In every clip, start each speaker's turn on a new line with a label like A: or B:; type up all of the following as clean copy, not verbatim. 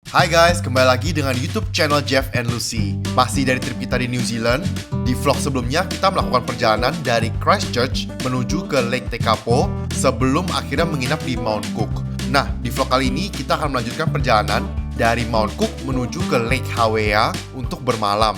A: Hai guys, kembali lagi dengan YouTube channel Jeff and Lucy. Masih dari trip kita di New Zealand. Di vlog sebelumnya kita melakukan perjalanan dari Christchurch menuju ke Lake Tekapo sebelum akhirnya menginap di Mount Cook. Nah, di vlog kali ini kita akan melanjutkan perjalanan dari Mount Cook menuju ke Lake Hawea untuk bermalam.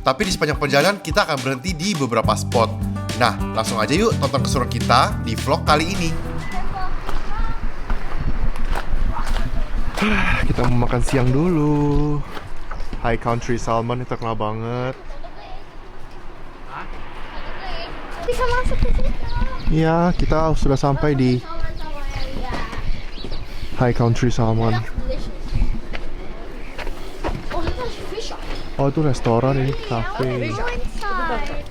A: Tapi di sepanjang perjalanan kita akan berhenti di beberapa spot. Nah, langsung aja yuk tonton keseruan kita di vlog kali ini. Kita mau makan siang dulu. High Country Salmon, itu terkenal banget.
B: Bisa masuk ke situ.
A: Ya, kita sudah sampai di High Country Salmon.
B: Oh, that's fish shop.
A: Oh, itu restoran ini, cafe.
B: Go inside.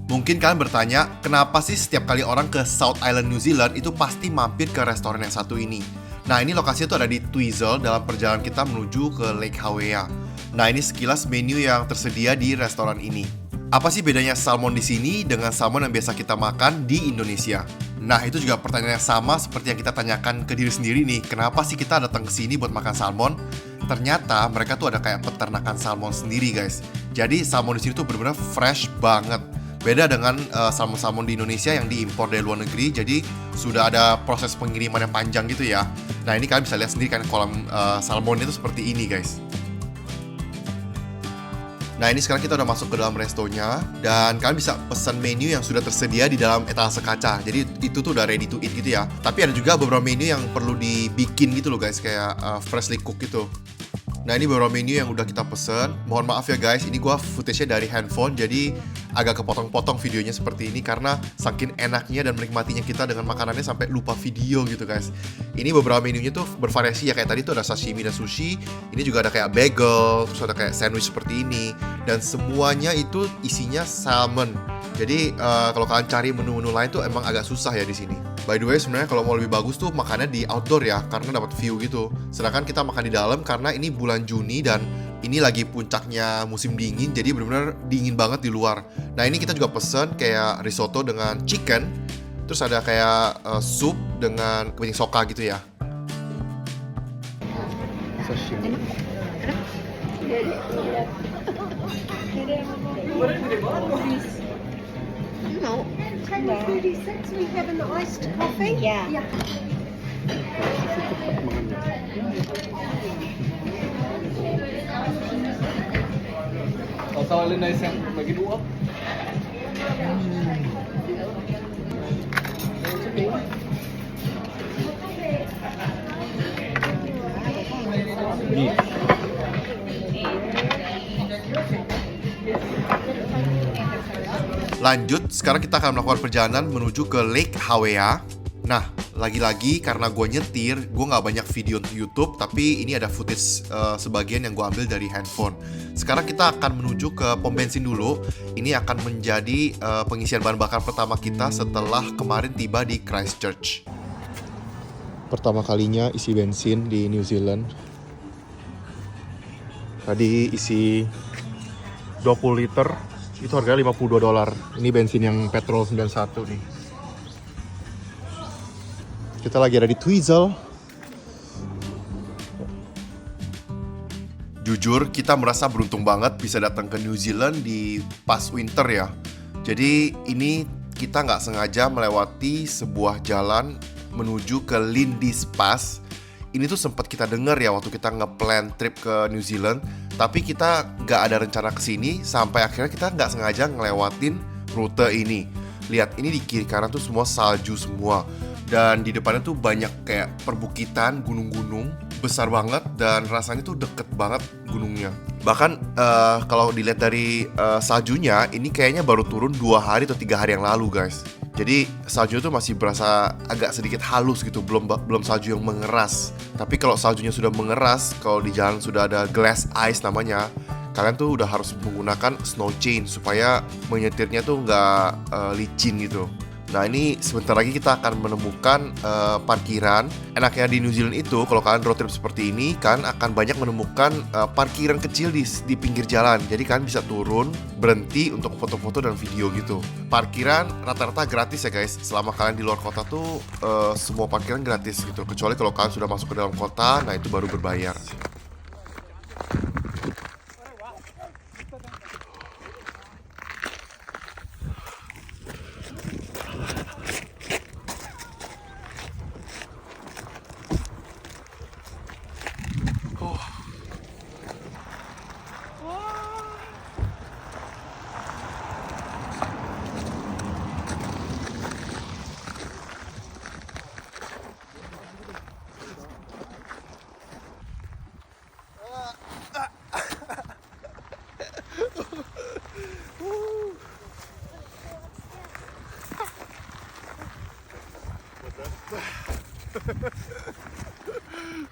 A: Mungkin kalian bertanya, kenapa sih setiap kali orang ke South Island New Zealand itu pasti mampir ke restoran yang satu ini? Nah, ini lokasinya tuh ada di Twizel dalam perjalanan kita menuju ke Lake Hawea. Nah, ini sekilas menu yang tersedia di restoran ini. Apa sih bedanya salmon di sini dengan salmon yang biasa kita makan di Indonesia? Nah, itu juga pertanyaan yang sama seperti yang kita tanyakan ke diri sendiri nih. Kenapa sih kita datang ke sini buat makan salmon? Ternyata mereka tuh ada kayak peternakan salmon sendiri, guys. Jadi salmon di sini tuh benar-benar fresh banget. Beda dengan salmon-salmon di Indonesia yang diimpor dari luar negeri, jadi sudah ada proses pengiriman yang panjang gitu ya. Nah, ini kalian bisa lihat sendiri kan kolam salmon itu seperti ini, guys. Nah, ini sekarang kita udah masuk ke dalam restonya dan kalian bisa pesan menu yang sudah tersedia di dalam etalase kaca. Jadi itu tuh udah ready to eat gitu ya. Tapi ada juga beberapa menu yang perlu dibikin gitu loh, guys, kayak freshly cook gitu. Nah, ini beberapa menu yang udah kita pesen. Mohon maaf ya guys, ini gua footage-nya dari handphone, jadi agak kepotong-potong videonya seperti ini karena saking enaknya dan menikmatinya kita dengan makanannya sampai lupa video gitu guys. Ini beberapa menunya tuh bervariasi ya, kayak tadi tuh ada sashimi dan sushi. Ini juga ada kayak bagel, terus ada kayak sandwich seperti ini. Dan semuanya itu isinya salmon. Jadi kalau kalian cari menu-menu lain tuh emang agak susah ya di sini. By the way, sebenarnya kalau mau lebih bagus tuh makannya di outdoor ya, karena dapat view gitu. Sedangkan kita makan di dalam karena ini bulan Juni dan ini lagi puncaknya musim dingin, jadi benar-benar dingin banget di luar. Nah, ini kita juga pesen kayak risotto dengan chicken, terus ada kayak sup dengan kepiting soka gitu ya. Sashimi.
B: No.
C: 10:36 we have an iced coffee.
B: Yeah.
D: Tawalin na isang bagi dua.
A: Lanjut, sekarang kita akan melakukan perjalanan menuju ke Lake Hawea. Nah, lagi-lagi karena gue nyetir, gue nggak banyak video untuk YouTube, tapi ini ada footage sebagian yang gue ambil dari handphone. Sekarang kita akan menuju ke pom bensin dulu. Ini akan menjadi pengisian bahan bakar pertama kita setelah kemarin tiba di Christchurch. Pertama kalinya isi bensin di New Zealand. Tadi isi 20 liter. Itu harganya $52. Ini bensin yang petrol 91 nih. Kita lagi ada di Twizel. Jujur, kita merasa beruntung banget bisa datang ke New Zealand di pas winter ya. Jadi ini kita nggak sengaja melewati sebuah jalan menuju ke Lindis Pass. Ini tuh sempat kita dengar ya waktu kita nge-plan trip ke New Zealand, tapi kita nggak ada rencana kesini sampai akhirnya kita nggak sengaja ngelewatin rute ini. Lihat, ini di kiri kanan tuh semua salju semua, dan di depannya tuh banyak kayak perbukitan, gunung-gunung besar banget dan rasanya tuh deket banget gunungnya. Bahkan kalau dilihat dari saljunya, ini kayaknya baru turun 2 hari atau 3 hari yang lalu guys. Jadi salju itu masih berasa agak sedikit halus gitu, belum salju yang mengeras. Tapi kalau saljunya sudah mengeras, kalau di jalan sudah ada glass ice namanya, kalian tuh udah harus menggunakan snow chain supaya menyetirnya tuh nggak licin gitu. Nah ini sebentar lagi kita akan menemukan parkiran. Enaknya di New Zealand itu kalau kalian road trip seperti ini kan akan banyak menemukan parkiran kecil di pinggir jalan. Jadi kalian bisa turun, berhenti untuk foto-foto dan video gitu. Parkiran rata-rata gratis ya guys. Selama kalian di luar kota tuh semua parkiran gratis gitu. Kecuali kalau kalian sudah masuk ke dalam kota, nah itu baru berbayar.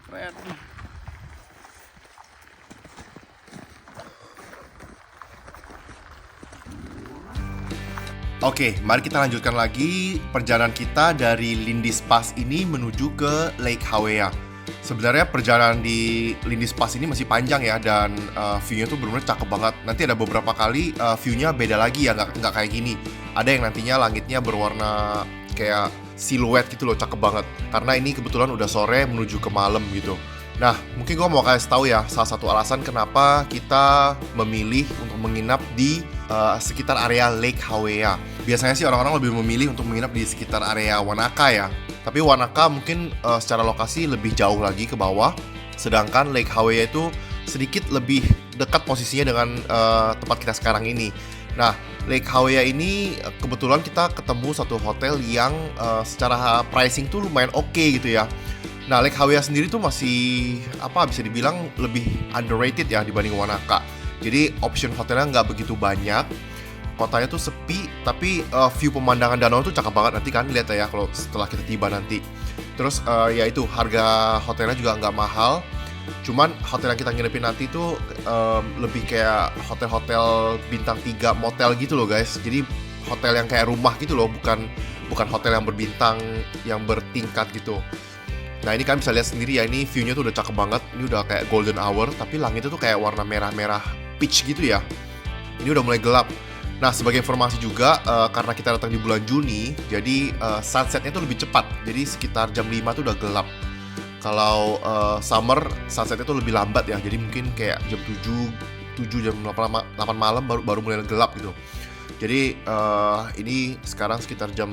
D: Keren.
A: Oke, mari kita lanjutkan lagi perjalanan kita dari Lindis Pass ini menuju ke Lake Hawea. Sebenarnya perjalanan di Lindis Pass ini masih panjang ya, dan view-nya tuh benar-benar cakep banget. Nanti ada beberapa kali view-nya beda lagi ya, nggak kayak gini. Ada yang nantinya langitnya berwarna kayak siluet gitu loh, cakep banget. Karena ini kebetulan udah sore menuju ke malam gitu. Nah, mungkin gue mau kasih tahu ya salah satu alasan kenapa kita memilih untuk menginap di sekitar area Lake Hawea. Biasanya sih orang-orang lebih memilih untuk menginap di sekitar area Wanaka ya. Tapi Wanaka mungkin secara lokasi lebih jauh lagi ke bawah. Sedangkan Lake Hawea itu sedikit lebih dekat posisinya dengan tempat kita sekarang ini. Nah, Lake Hawea ini kebetulan kita ketemu satu hotel yang secara pricing tuh lumayan oke gitu ya. Nah, Lake Hawea sendiri tuh masih bisa dibilang lebih underrated ya dibanding Wanaka. Jadi option hotelnya nggak begitu banyak. Kotanya tuh sepi, tapi view pemandangan danau tuh cakep banget. Nanti kan lihat ya kalau setelah kita tiba nanti. Terus ya itu harga hotelnya juga nggak mahal. Cuman hotel yang kita nginepin nanti tuh lebih kayak hotel-hotel bintang 3 motel gitu loh guys. Jadi hotel yang kayak rumah gitu loh, bukan hotel yang berbintang, yang bertingkat gitu. Nah ini kan bisa lihat sendiri ya, ini view-nya tuh udah cakep banget. Ini udah kayak golden hour, tapi langitnya tuh kayak warna merah-merah peach gitu ya. Ini udah mulai gelap. Nah sebagai informasi juga, karena kita datang di bulan Juni, jadi sunsetnya tuh lebih cepat. Jadi sekitar jam 5 tuh udah gelap. Kalau summer, sunsetnya tuh lebih lambat ya. Jadi mungkin kayak jam 7 jam 8 malam baru mulai gelap gitu. Jadi ini sekarang sekitar jam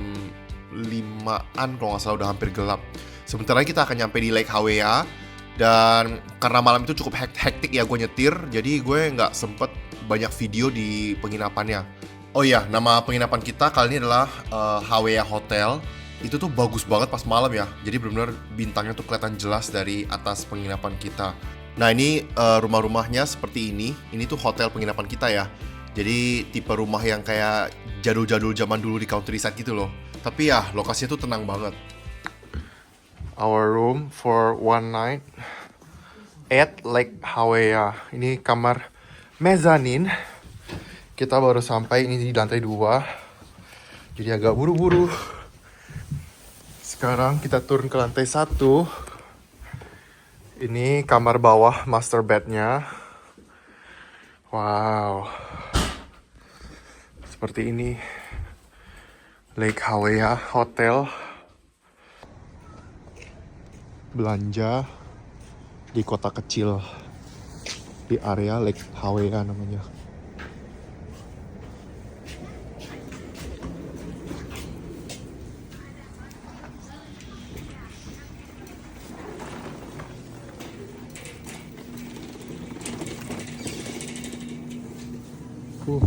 A: 5-an kalau nggak salah udah hampir gelap. Sebentar lagi kita akan nyampe di Lake Hawea. Dan karena malam itu cukup hektik ya gue nyetir, jadi gue nggak sempet banyak video di penginapannya. Oh iya, nama penginapan kita kali ini adalah Hawea Hotel. Itu tuh bagus banget pas malam ya. Jadi benar-benar bintangnya tuh kelihatan jelas dari atas penginapan kita. Nah ini rumah-rumahnya seperti ini. Ini tuh hotel penginapan kita ya. Jadi tipe rumah yang kayak jadul-jadul zaman dulu di countryside gitu loh. Tapi ya lokasinya tuh tenang banget. Our room for one night at Lake Hawea. Ini kamar mezzanine. Kita baru sampai ini di lantai 2. Jadi agak buru-buru. Sekarang kita turun ke lantai 1. Ini kamar bawah master bednya. Wow. Seperti ini. Lake Hawea Hotel. Belanja di kota kecil di area Lake Hawea namanya.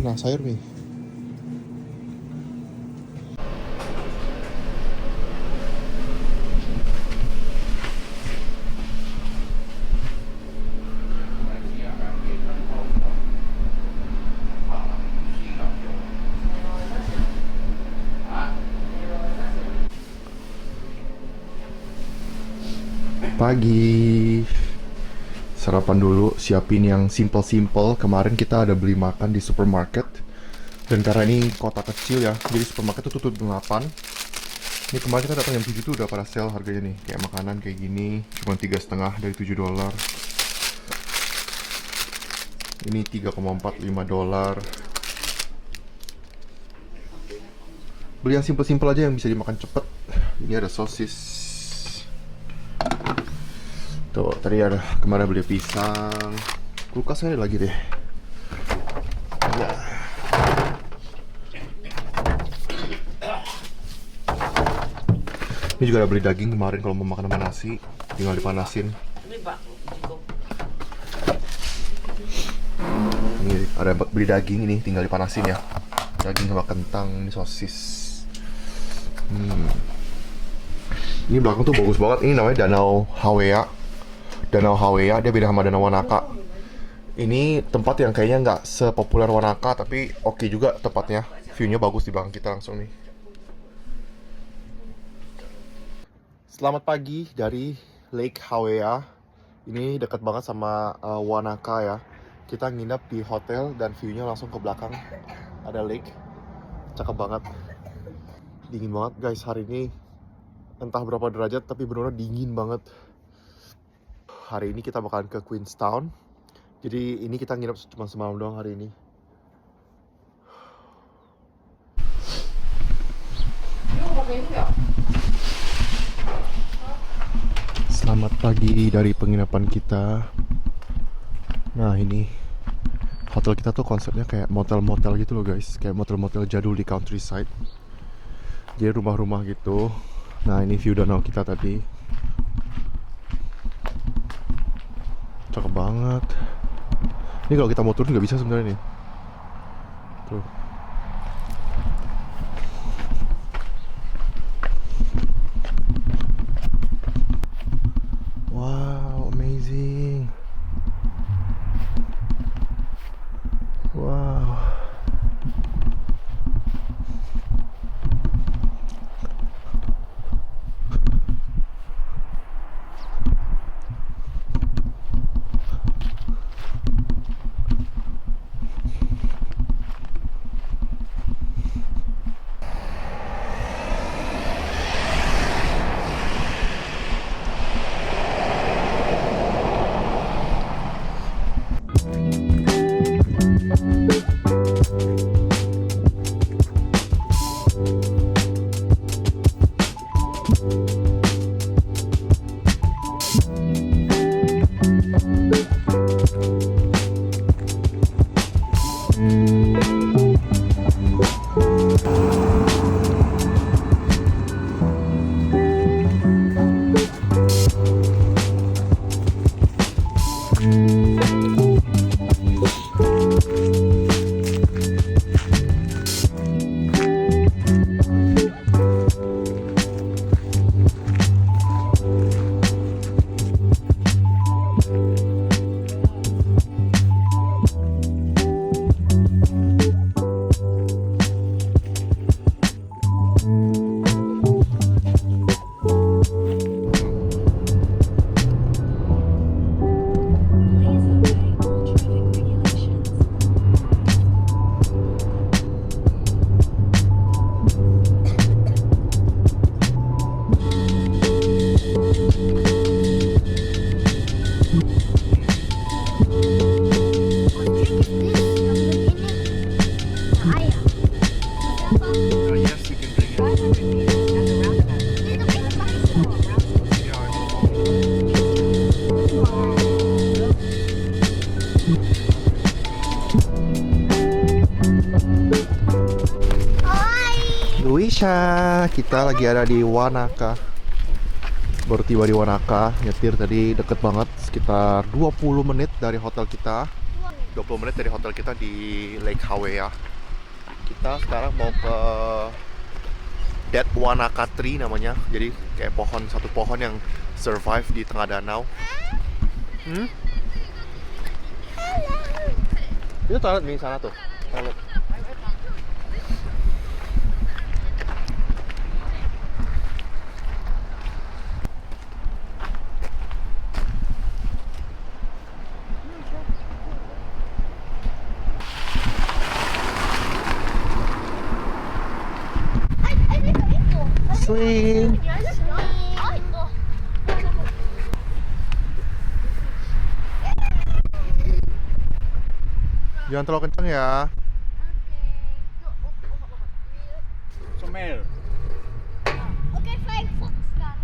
A: Nah sayur nih. Pagi, sarapan dulu, siapin yang simple-simple. Kemarin kita ada beli makan di supermarket, Dan karena ini kota kecil ya, jadi supermarket tuh tutup jam 8. Ini kemarin kita datang jam 7 tuh udah pada sale harganya nih. Kayak makanan kayak gini, cuma 3,5 dari $7. Ini $3,45. Beli yang simple-simple aja yang bisa dimakan cepet. Ini ada sosis. Tuh, tadi ada kemarin beli pisang. Kulkasnya ada lagi deh. Ya. Ini juga ada beli daging kemarin kalau mau makan sama nasi, tinggal dipanasin. Ini ada beli daging ini, tinggal dipanasin ya. Daging sama kentang, ini sosis. Ini belakang tuh bagus banget. Ini namanya Danau Hawea. Danau Hawea, dia beda sama Danau Wanaka. Ini tempat yang kayaknya nggak sepopuler Wanaka, tapi oke juga tempatnya. View-nya bagus di belakang kita langsung nih. Selamat pagi dari Lake Hawea. Ini dekat banget sama Wanaka ya. Kita nginep di hotel dan view-nya langsung ke belakang. Ada lake. Cakep banget. Dingin banget guys hari ini. Entah berapa derajat tapi benar-benar dingin banget. Hari ini kita bakalan ke Queenstown. Jadi ini kita nginep cuma semalam doang hari ini. Selamat pagi dari penginapan kita. Nah ini hotel kita tuh konsepnya kayak motel-motel gitu loh guys. Kayak motel-motel jadul di countryside. Jadi rumah-rumah gitu. Nah ini view danau kita tadi. Cakep banget. Ini kalau kita mau turun nggak bisa sebenarnya nih. Tuh. Wow, amazing. Wow. Luisa, kita lagi ada di Wanaka. Baru tiba di Wanaka, nyetir tadi deket banget, sekitar 20 menit dari hotel kita. 20 menit dari hotel kita di Lake Hawea. Kita sekarang mau ke Dead Wanaka Tree namanya. Jadi kayak pohon, satu pohon yang survive di tengah danau. Itu toilet di sana tuh. Toilet. Jangan terlalu kencang ya.
D: Somel.
B: Oke, flying fox kan?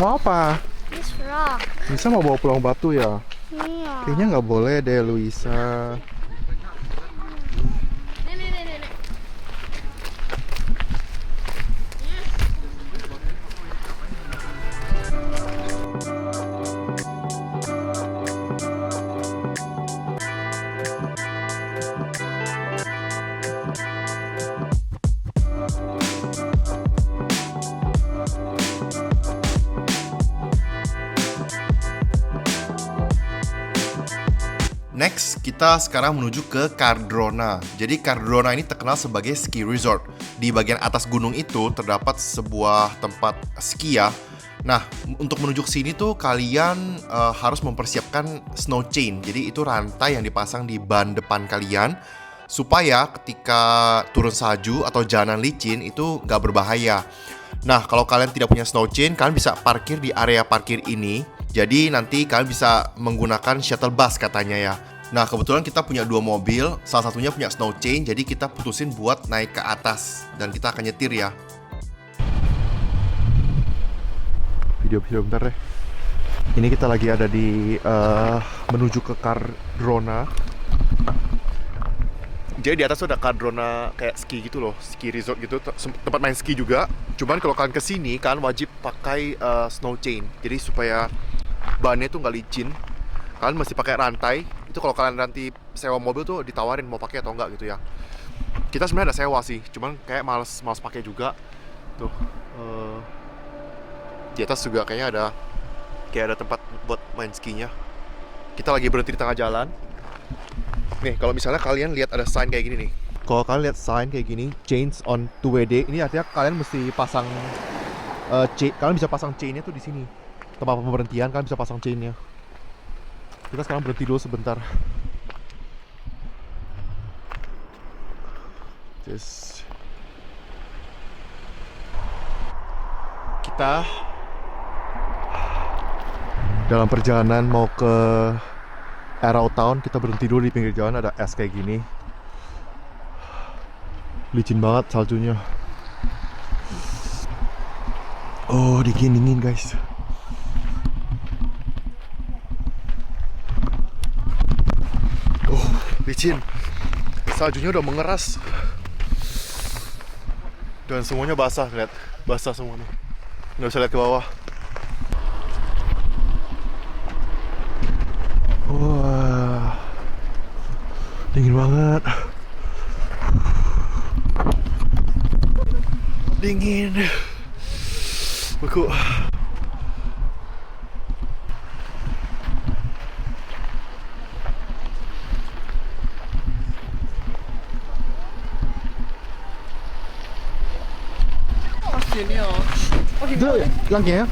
A: Mau apa?
B: This rock.
A: Luisa mau bawa pulang batu ya?
B: Iya.
A: Kayaknya nggak boleh deh, Luisa.
B: Nih.
A: Next, kita sekarang menuju ke Cardrona. Jadi Cardrona ini terkenal sebagai ski resort. Di bagian atas gunung itu terdapat sebuah tempat ski ya. Nah, untuk menuju ke sini tuh kalian harus mempersiapkan snow chain. Jadi itu rantai yang dipasang di ban depan kalian supaya ketika turun salju atau jalanan licin itu nggak berbahaya. Nah, kalau kalian tidak punya snow chain, kalian bisa parkir di area parkir ini. Jadi nanti kalian bisa menggunakan shuttle bus katanya ya. Nah, kebetulan kita punya 2 mobil, salah satunya punya snow chain, jadi kita putusin buat naik ke atas dan kita akan nyetir ya. Video bentar deh. Ini kita lagi ada di menuju ke Cardrona. Jadi di atas tuh ada Cardrona kayak ski gitu loh, ski resort gitu, tempat main ski juga. Cuman kalau kalian kesini kan wajib pakai snow chain, jadi supaya bannya tuh nggak licin. Kalian mesti pakai rantai. Itu kalau kalian nanti sewa mobil tuh ditawarin mau pakai atau enggak gitu ya. Kita sebenarnya ada sewa sih, cuman kayak males pakai juga. Tuh di atas juga kayaknya ada tempat buat main skinya. Kita lagi berhenti di tengah jalan. Nih, kalau misalnya kalian lihat ada sign kayak gini nih. Kalau kalian lihat sign kayak gini, chains on 2WD, ini artinya kalian mesti pasang kalian bisa pasang chainnya tuh di sini. Tempat pemberhentian kalian bisa pasang chainnya. Kita sekarang berhenti dulu sebentar. Just kita dalam perjalanan mau ke Arrow Town. Kita berhenti dulu di pinggir jalan, ada es kayak gini. Licin banget saljunya. Oh, dingin guys. Oh, licin. Saljunya udah mengeras. Dan semuanya basah, lihat. Basah semuanya. Nggak bisa lihat ke bawah. Wah, dingin banget. Dingin. Beku. Itu langkahnya?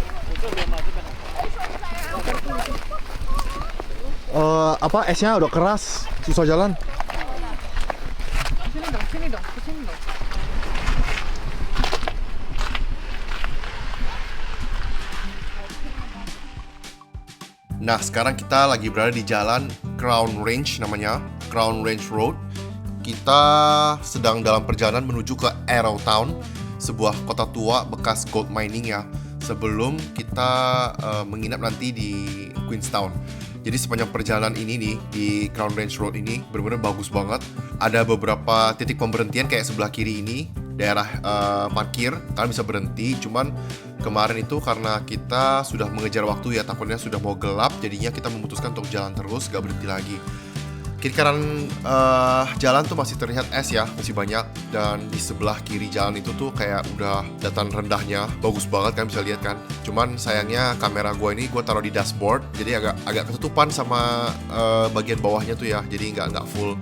A: Apa esnya udah keras, susah jalan.
C: Sini dong.
A: Nah, sekarang kita lagi berada di jalan Crown Range namanya, Crown Range Road. Kita sedang dalam perjalanan menuju ke Arrowtown, sebuah kota tua bekas gold mining ya, sebelum kita menginap nanti di Queenstown. Jadi sepanjang perjalanan ini nih di Crown Range Road ini benar-benar bagus banget. Ada beberapa titik pemberhentian kayak sebelah kiri ini, daerah parkir, kalian bisa berhenti. Cuman kemarin itu karena kita sudah mengejar waktu ya, takutnya sudah mau gelap, jadinya kita memutuskan untuk jalan terus, gak berhenti lagi. Kiri kanan jalan tuh masih terlihat es ya, masih banyak. Dan di sebelah kiri jalan itu tuh kayak udah dataran rendahnya, bagus banget kan bisa lihat kan. Cuman sayangnya kamera gue ini gue taruh di dashboard, jadi agak ketutupan sama bagian bawahnya tuh ya, jadi nggak full.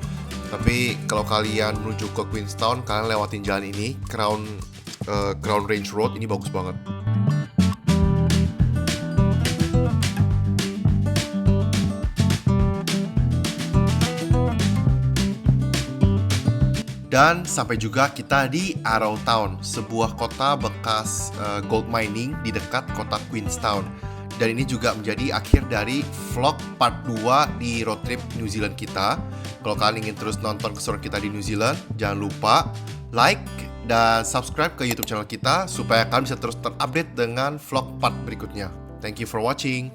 A: Tapi kalau kalian menuju ke Queenstown, kalian lewatin jalan ini, Crown Range Road ini bagus banget. Dan sampai juga kita di Arrowtown, sebuah kota bekas gold mining di dekat kota Queenstown. Dan ini juga menjadi akhir dari vlog part 2 di road trip New Zealand kita. Kalau kalian ingin terus nonton keseruan kita di New Zealand, jangan lupa like dan subscribe ke YouTube channel kita supaya kalian bisa terus terupdate dengan vlog part berikutnya. Thank you for watching.